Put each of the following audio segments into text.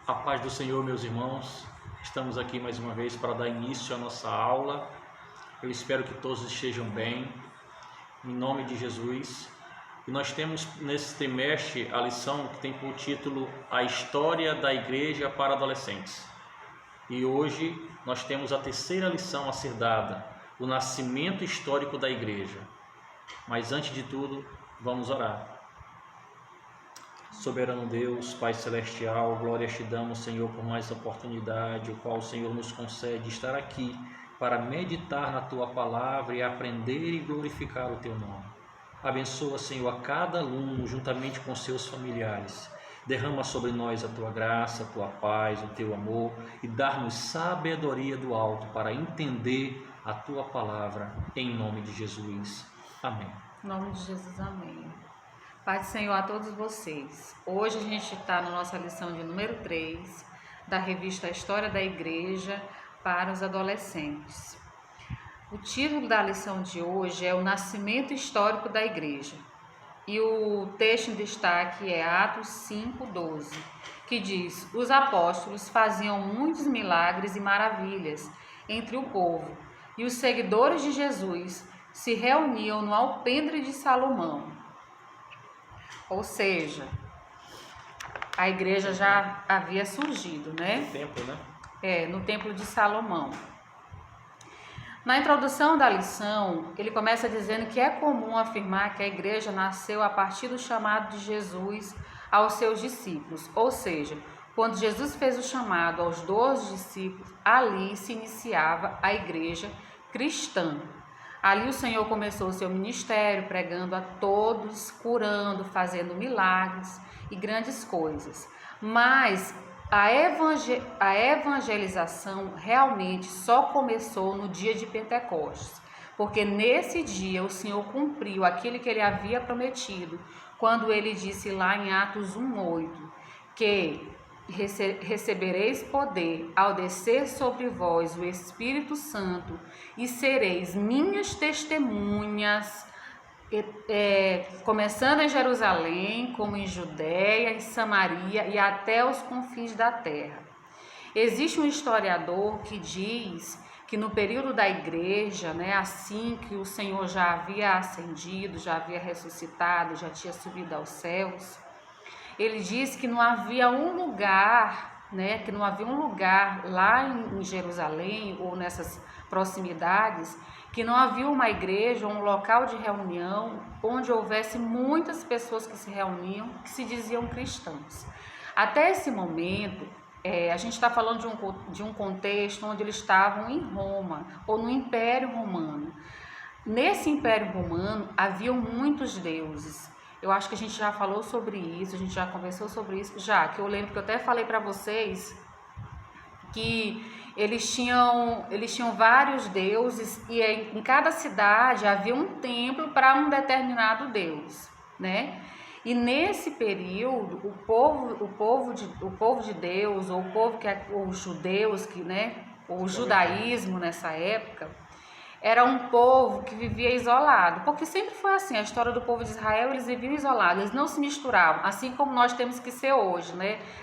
A paz do Senhor, meus irmãos. Estamos aqui mais uma vez para dar início à nossa aula. Eu espero que todos estejam bem, em nome de Jesus. E nós temos nesse trimestre a lição que tem por título A História da Igreja para Adolescentes. E hoje nós temos a terceira lição a ser dada, o nascimento histórico da Igreja. Mas antes de tudo, vamos orar. Soberano Deus, Pai Celestial, glórias te damos, Senhor, por mais oportunidade, o qual o Senhor nos concede estar aqui para meditar na Tua Palavra e aprender e glorificar o Teu nome. Abençoa, Senhor, a cada aluno juntamente com seus familiares. Derrama sobre nós a Tua graça, a Tua paz, o Teu amor e dar-nos sabedoria do alto para entender a Tua Palavra, em nome de Jesus. Amém. Em nome de Jesus, amém. Paz do Senhor a todos vocês. Hoje a gente está na nossa lição de número 3 da revista História da Igreja para os Adolescentes. O título da lição de hoje é O Nascimento Histórico da Igreja. E o texto em destaque é Atos 5:12, que diz: Os apóstolos faziam muitos milagres e maravilhas entre o povo, e os seguidores de Jesus se reuniam no alpendre de Salomão. Ou seja, a igreja já havia surgido, né? No templo de Salomão. Na introdução da lição, ele começa dizendo que é comum afirmar que a igreja nasceu a partir do chamado de Jesus aos seus discípulos. Ou seja, quando Jesus fez o chamado aos 12 discípulos, ali se iniciava a igreja cristã. Ali o Senhor começou o seu ministério, pregando a todos, curando, fazendo milagres e grandes coisas. Mas a evangelização realmente só começou no dia de Pentecostes, porque nesse dia o Senhor cumpriu aquilo que ele havia prometido, quando ele disse lá em Atos 1:8, que recebereis poder ao descer sobre vós o Espírito Santo e sereis minhas testemunhas, começando em Jerusalém, como em Judéia, em Samaria e até os confins da terra. Existe um historiador que diz que no período da igreja, assim que o Senhor já havia ascendido, já havia ressuscitado, já tinha subido aos céus, ele diz que não havia um lugar, lá em Jerusalém ou nessas proximidades, que não havia uma igreja, um local de reunião, onde houvesse muitas pessoas que se reuniam, que se diziam cristãos. Até esse momento, a gente está falando de um contexto onde eles estavam em Roma, ou no Império Romano. Nesse Império Romano, haviam muitos deuses. Eu acho que a gente já falou sobre isso, a gente já conversou sobre isso, que eu lembro que eu até falei para vocês que eles tinham vários deuses e em cada cidade havia um templo para um determinado deus, né? E nesse período, o povo de Deus, ou os judeus, o judaísmo nessa época, era um povo que vivia isolado, porque sempre foi assim, a história do povo de Israel, eles viviam isolados, eles não se misturavam, assim como nós temos que ser hoje,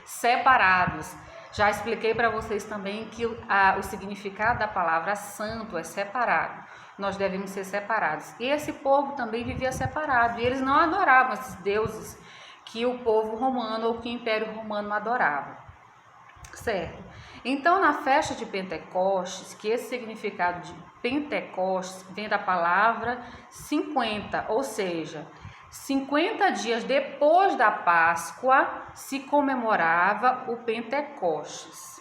separados. Já expliquei para vocês também que o significado da palavra santo é separado, nós devemos ser separados. E esse povo também vivia separado, e eles não adoravam esses deuses que o povo romano ou que o Império Romano adorava, certo? Então, na festa de Pentecostes, que esse significado de Pentecostes vem da palavra 50, ou seja, 50 dias depois da Páscoa se comemorava o Pentecostes.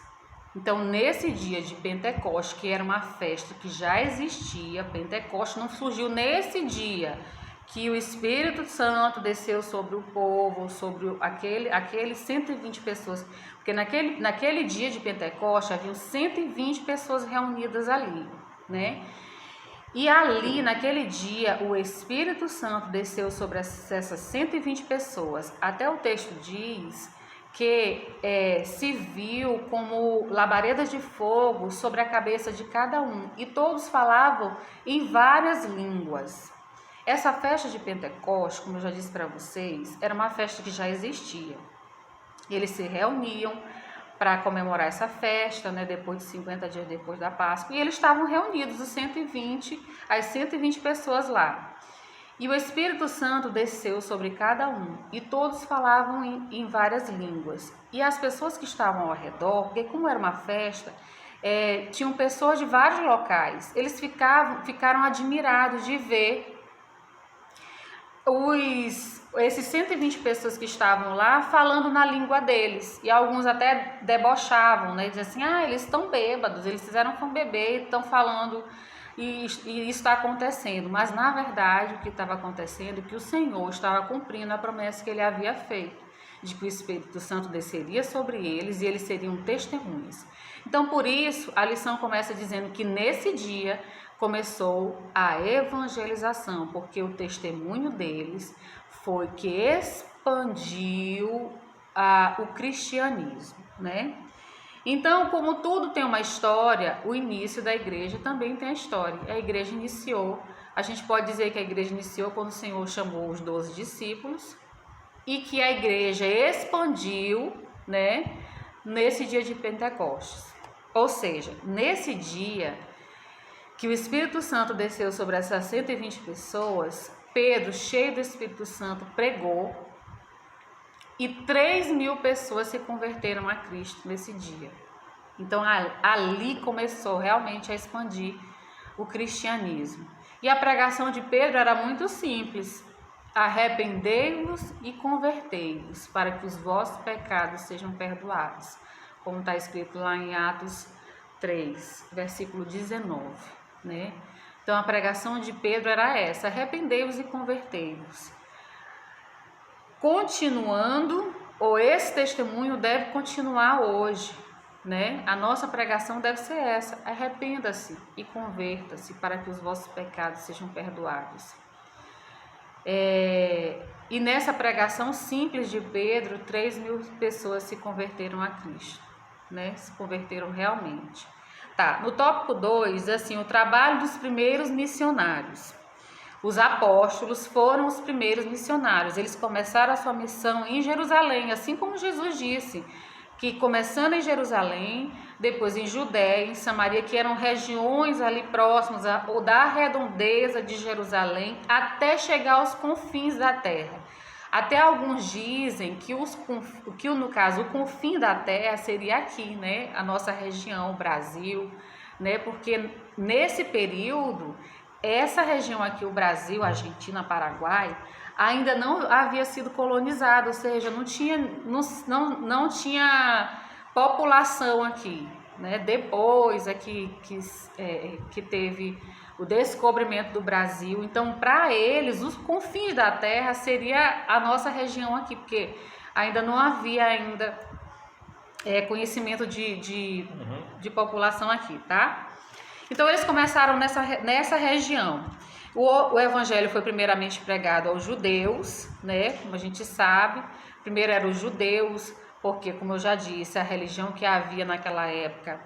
Então, nesse dia de Pentecostes, que era uma festa que já existia, Pentecostes não surgiu nesse dia que o Espírito Santo desceu sobre o povo, sobre aqueles 120 pessoas, porque naquele dia de Pentecostes haviam 120 pessoas reunidas ali, né? E ali, naquele dia, o Espírito Santo desceu sobre essas 120 pessoas. Até o texto diz que se viu como labaredas de fogo sobre a cabeça de cada um, e todos falavam em várias línguas. Essa festa de Pentecostes, como eu já disse para vocês, era uma festa que já existia. Eles se reuniam para comemorar essa festa, né, depois de 50 dias depois da Páscoa, e eles estavam reunidos, as 120 pessoas lá. E o Espírito Santo desceu sobre cada um, e todos falavam em várias línguas. E as pessoas que estavam ao redor, porque como era uma festa, tinham pessoas de vários locais, eles ficaram admirados de ver esses 120 pessoas que estavam lá falando na língua deles, e alguns até debochavam, né? Diziam assim, eles estão bêbados, eles fizeram com bebê, estão falando, e isso está acontecendo. Mas na verdade o que estava acontecendo é que o Senhor estava cumprindo a promessa que ele havia feito, de que o Espírito Santo desceria sobre eles e eles seriam testemunhas. Então por isso a lição começa dizendo que nesse dia começou a evangelização, porque o testemunho deles foi que expandiu o cristianismo, né? Então, como tudo tem uma história, o início da igreja também tem a história. A igreja iniciou, a gente pode dizer que a igreja iniciou quando o Senhor chamou os 12 discípulos e que a igreja expandiu, né, nesse dia de Pentecostes. Ou seja, nesse dia que o Espírito Santo desceu sobre essas 120 pessoas, Pedro, cheio do Espírito Santo, pregou e 3.000 pessoas se converteram a Cristo nesse dia. Então ali começou realmente a expandir o cristianismo. E a pregação de Pedro era muito simples: arrependei-vos e convertei-vos, para que os vossos pecados sejam perdoados, como está escrito lá em Atos 3, versículo 19. Né? Então a pregação de Pedro era essa: arrependei-vos e convertei-vos. Continuando, ou esse testemunho deve continuar hoje, né? A nossa pregação deve ser essa: arrependa-se e converta-se, para que os vossos pecados sejam perdoados. E nessa pregação simples de Pedro, 3.000 pessoas se converteram a Cristo, né? Se converteram realmente. Tá, no tópico 2, assim, o trabalho dos primeiros missionários. Os apóstolos foram os primeiros missionários. Eles começaram a sua missão em Jerusalém, assim como Jesus disse, que começando em Jerusalém, depois em Judéia, em Samaria, que eram regiões ali próximas ou da redondeza de Jerusalém, até chegar aos confins da terra. Até alguns dizem que no caso o confim da terra seria aqui, né, a nossa região, o Brasil, né, porque nesse período essa região aqui, o Brasil, Argentina, Paraguai, ainda não havia sido colonizada, ou seja, não tinha população aqui, né? Depois que teve o descobrimento do Brasil. Então, para eles, os confins da terra seria a nossa região aqui, porque ainda não havia conhecimento de população aqui, tá? Então, eles começaram nessa região. O evangelho foi primeiramente pregado aos judeus, né? Como a gente sabe, primeiro eram os judeus, porque, como eu já disse, a religião que havia naquela época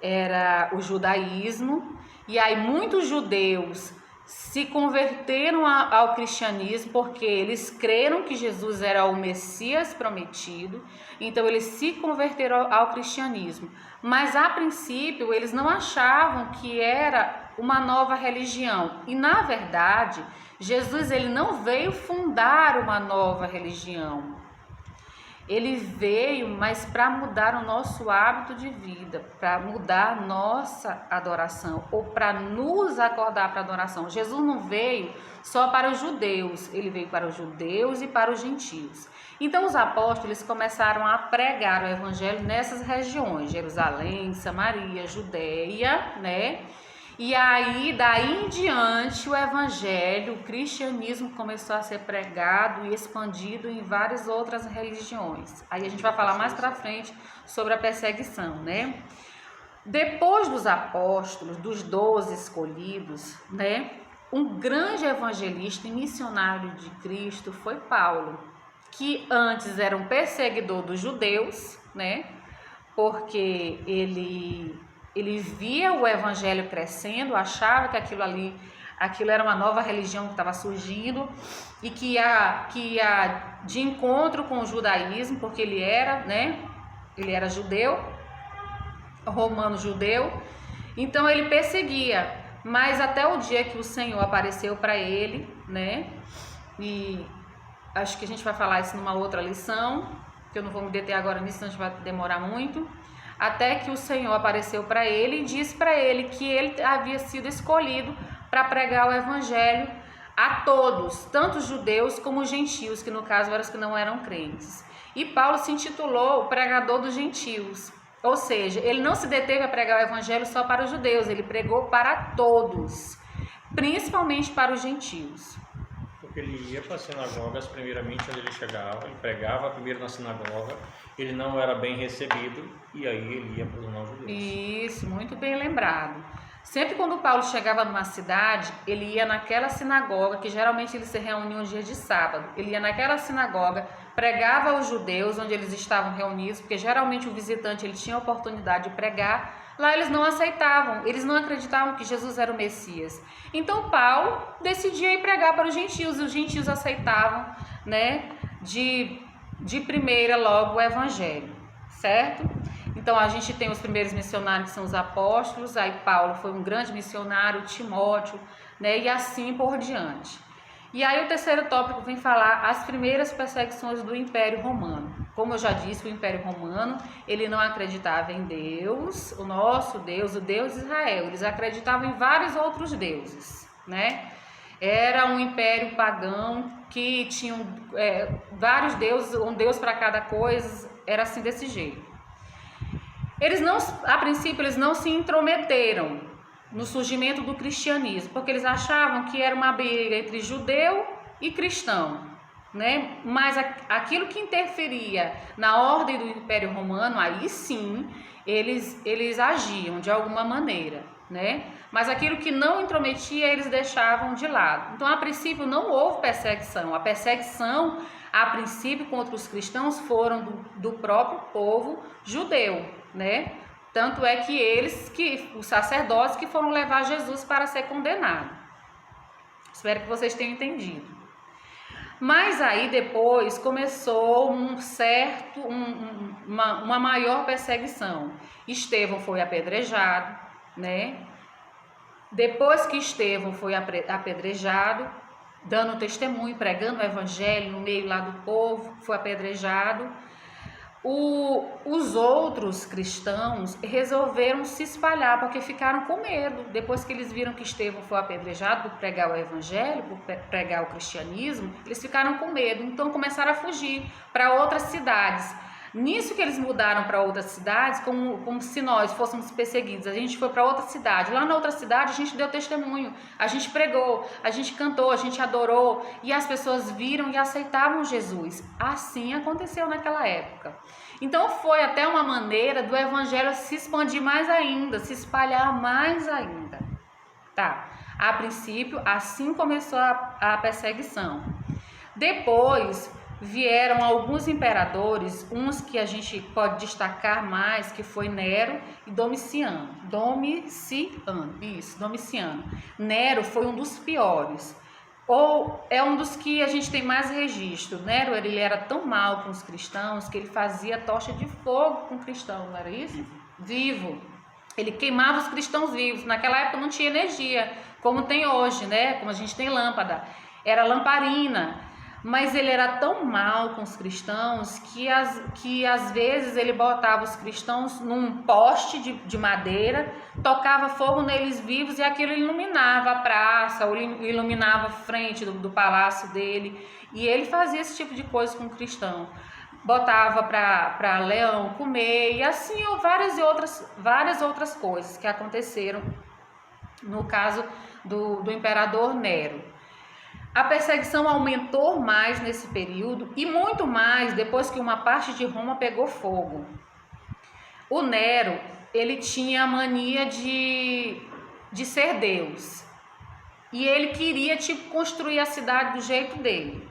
era o judaísmo, e aí muitos judeus se converteram ao cristianismo porque eles creram que Jesus era o Messias prometido, então eles se converteram ao cristianismo. Mas a princípio eles não achavam que era uma nova religião, e na verdade Jesus ele não veio fundar uma nova religião. Ele veio, mas para mudar o nosso hábito de vida, para mudar a nossa adoração, ou para nos acordar para a adoração. Jesus não veio só para os judeus, ele veio para os judeus e para os gentios. Então os apóstolos começaram a pregar o evangelho nessas regiões, Jerusalém, Samaria, Judéia, né? E aí, daí em diante, o evangelho, o cristianismo começou a ser pregado e expandido em várias outras religiões. Aí a gente vai falar mais para frente sobre a perseguição, né? Depois dos apóstolos, dos 12 escolhidos, né? Um grande evangelista e missionário de Cristo foi Paulo, que antes era um perseguidor dos judeus, né? Porque ele via o evangelho crescendo, achava que aquilo era uma nova religião que estava surgindo e que ia de encontro com o judaísmo, porque ele era, né, ele era judeu, romano judeu, então ele perseguia, mas até o dia que o Senhor apareceu para ele, né? E acho que a gente vai falar isso numa outra lição, que eu não vou me deter agora nisso, senão a gente vai demorar muito. Até que o Senhor apareceu para ele e disse para ele que ele havia sido escolhido para pregar o evangelho a todos, tanto judeus como gentios, que no caso eram os que não eram crentes. E Paulo se intitulou o pregador dos gentios, ou seja, ele não se deteve a pregar o evangelho só para os judeus, ele pregou para todos, principalmente para os gentios. Porque ele ia para as sinagogas, primeiramente, onde ele chegava, ele pregava primeiro na sinagoga, ele não era bem recebido, e aí ele ia para os não-judeus. Isso, muito bem lembrado. Sempre quando Paulo chegava numa cidade, ele ia naquela sinagoga, que geralmente eles se reuniam nos dias de sábado. Ele ia naquela sinagoga, pregava aos judeus, onde eles estavam reunidos, porque geralmente o visitante ele tinha a oportunidade de pregar. Lá eles não aceitavam, eles não acreditavam que Jesus era o Messias. Então Paulo decidia ir pregar para os gentios, e os gentios aceitavam, né, de primeira logo o evangelho, certo? Então a gente tem os primeiros missionários que são os apóstolos, aí Paulo foi um grande missionário, Timóteo, né, e assim por diante. E aí o terceiro tópico vem falar as primeiras perseguições do Império Romano. Como eu já disse, o Império Romano, ele não acreditava em Deus, o nosso Deus, o Deus de Israel. Eles acreditavam em vários outros deuses, né? Era um império pagão que tinha vários deuses, um deus para cada coisa, era assim desse jeito. Eles não, a princípio, eles não se intrometeram no surgimento do cristianismo, porque eles achavam que era uma briga entre judeu e cristão, né? Mas aquilo que interferia na ordem do Império Romano, aí sim, eles agiam de alguma maneira, né? Mas aquilo que não intrometia, eles deixavam de lado. Então, a princípio, não houve perseguição. A perseguição, a princípio, contra os cristãos foram do próprio povo judeu, né? Tanto é que os sacerdotes que foram levar Jesus para ser condenado. Espero que vocês tenham entendido. Mas aí depois começou uma maior perseguição. Estevão foi apedrejado, né? Depois que Estevão foi apedrejado, dando testemunho, pregando o evangelho no meio lá do povo, foi apedrejado. Os outros cristãos resolveram se espalhar porque ficaram com medo. Depois que eles viram que Estevão foi apedrejado por pregar o evangelho, por pregar o cristianismo, eles ficaram com medo. Então começaram a fugir para outras cidades. Nisso que eles mudaram para outras cidades, como se nós fôssemos perseguidos, a gente foi para outra cidade. Lá na outra cidade a gente deu testemunho, a gente pregou, a gente cantou, a gente adorou e as pessoas viram e aceitavam Jesus. Assim aconteceu naquela época. Então foi até uma maneira do evangelho se expandir mais ainda, se espalhar mais ainda. Tá? A princípio, assim começou a perseguição. Depois vieram alguns imperadores, uns que a gente pode destacar mais, que foi Nero e Domiciano. Domiciano. Nero foi um dos piores, ou é um dos que a gente tem mais registro. Nero, ele era tão mal com os cristãos que ele fazia tocha de fogo com o cristão, não era isso? Vivo. Ele queimava os cristãos vivos. Naquela época não tinha energia, como tem hoje, né? Como a gente tem lâmpada. Era lamparina. Mas ele era tão mal com os cristãos que às vezes ele botava os cristãos num poste de madeira, tocava fogo neles vivos e aquilo iluminava a praça, ou iluminava a frente do palácio dele. E ele fazia esse tipo de coisa com o cristão. Botava para leão comer e assim várias outras coisas que aconteceram no caso do imperador Nero. A perseguição aumentou mais nesse período e muito mais depois que uma parte de Roma pegou fogo. O Nero, ele tinha a mania de ser Deus e ele queria construir a cidade do jeito dele.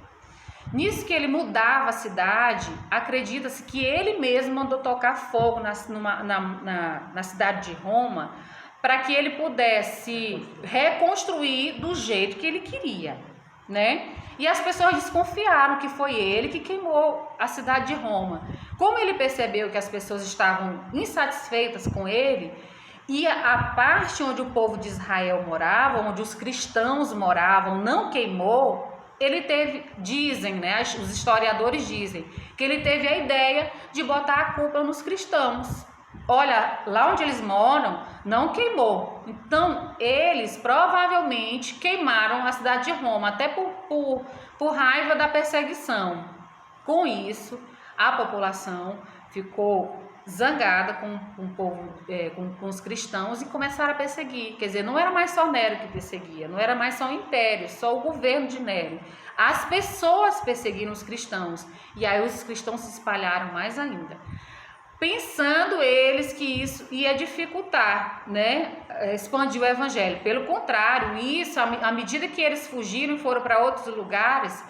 Nisso que ele mudava a cidade, acredita-se que ele mesmo mandou tocar fogo na cidade de Roma para que ele pudesse reconstruir do jeito que ele queria, né? E as pessoas desconfiaram que foi ele que queimou a cidade de Roma. Como ele percebeu que as pessoas estavam insatisfeitas com ele, e a parte onde o povo de Israel morava, onde os cristãos moravam, não queimou, ele teve, dizem, né, os historiadores dizem, que ele teve a ideia de botar a culpa nos cristãos. Olha, lá onde eles moram, não queimou. Então, eles provavelmente queimaram a cidade de Roma, até por raiva da perseguição. Com isso, a população ficou zangada com o povo, com os cristãos, e começaram a perseguir. Quer dizer, não era mais só Nero que perseguia, não era mais só o império, só o governo de Nero. As pessoas perseguiram os cristãos, e aí os cristãos se espalharam mais ainda, pensando eles que isso ia dificultar, né, expandir o evangelho. Pelo contrário, isso, à medida que eles fugiram e foram para outros lugares,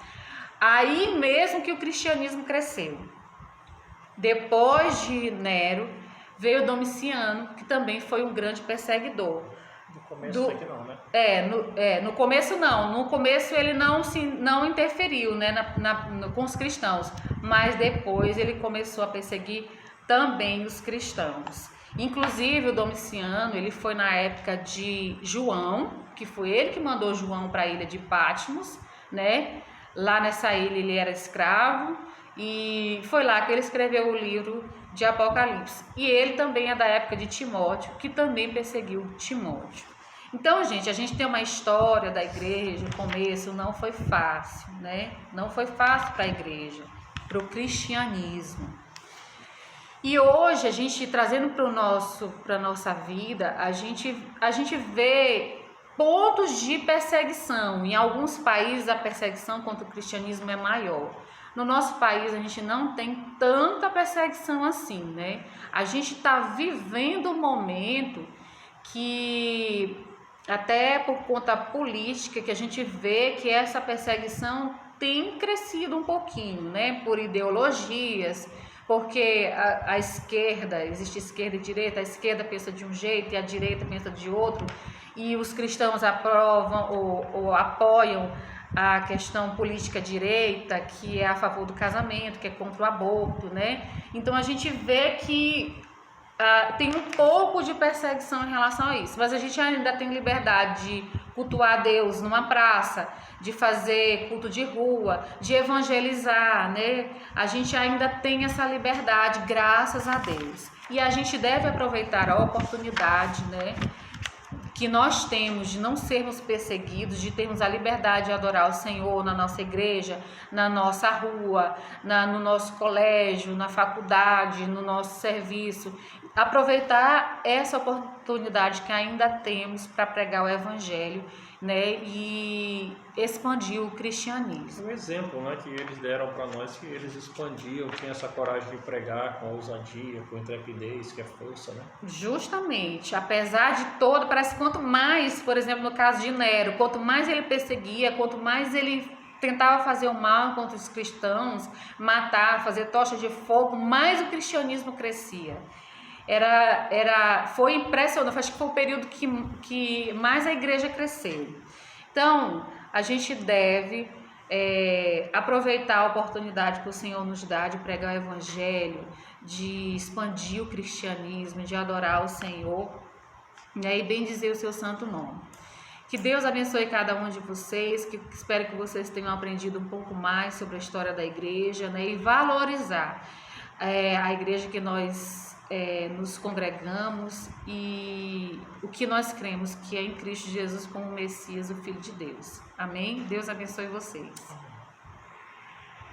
aí mesmo que o cristianismo cresceu. Depois de Nero, veio Domiciano, que também foi um grande perseguidor. No começo aqui não, né? No começo não. No começo ele não interferiu, né, com os cristãos, mas depois ele começou a perseguir também os cristãos. Inclusive o Domiciano, ele foi na época de João, que foi ele que mandou João para a ilha de Patmos, né? Lá nessa ilha ele era escravo, e foi lá que ele escreveu o livro de Apocalipse. E ele também é da época de Timóteo, que também perseguiu Timóteo. Então, gente, a gente tem uma história da igreja, o começo não foi fácil, né? Não foi fácil para a igreja, para o cristianismo. E hoje, a gente trazendo para a nossa vida, a gente vê pontos de perseguição. Em alguns países, a perseguição contra o cristianismo é maior. No nosso país, a gente não tem tanta perseguição assim, né? A gente está vivendo um momento que, até por conta política, que a gente vê que essa perseguição tem crescido um pouquinho, né? Por ideologias, porque a esquerda, existe esquerda e direita, a esquerda pensa de um jeito e a direita pensa de outro, e os cristãos aprovam ou apoiam a questão política direita, que é a favor do casamento, que é contra o aborto, né? Então a gente vê que tem um pouco de perseguição em relação a isso, mas a gente ainda tem liberdade de cultuar a Deus numa praça, de fazer culto de rua, de evangelizar, né? A gente ainda tem essa liberdade, graças a Deus. E a gente deve aproveitar a oportunidade, né, que nós temos de não sermos perseguidos, de termos a liberdade de adorar o Senhor na nossa igreja, na nossa rua, no nosso colégio, na faculdade, no nosso serviço. Aproveitar essa oportunidade que ainda temos para pregar o Evangelho, né, e expandir o cristianismo. Um exemplo, né, que eles deram para nós, que eles expandiam, tinham essa coragem de pregar com ousadia, com intrepidez, que é força, né? Justamente, apesar de todo, parece que quanto mais, por exemplo, no caso de Nero, quanto mais ele perseguia, quanto mais ele tentava fazer o mal contra os cristãos, matar, fazer tocha de fogo, mais o cristianismo crescia. Foi impressionante, acho que foi o período que mais a igreja cresceu. Então, a gente deve aproveitar a oportunidade que o Senhor nos dá de pregar o Evangelho, de expandir o cristianismo, de adorar o Senhor, né, e bendizer o seu santo nome. Que Deus abençoe cada um de vocês, que espero que vocês tenham aprendido um pouco mais sobre a história da igreja, né, e valorizar a igreja que nós nos congregamos e o que nós cremos, que é em Cristo Jesus como Messias, o Filho de Deus. Amém? Deus abençoe vocês.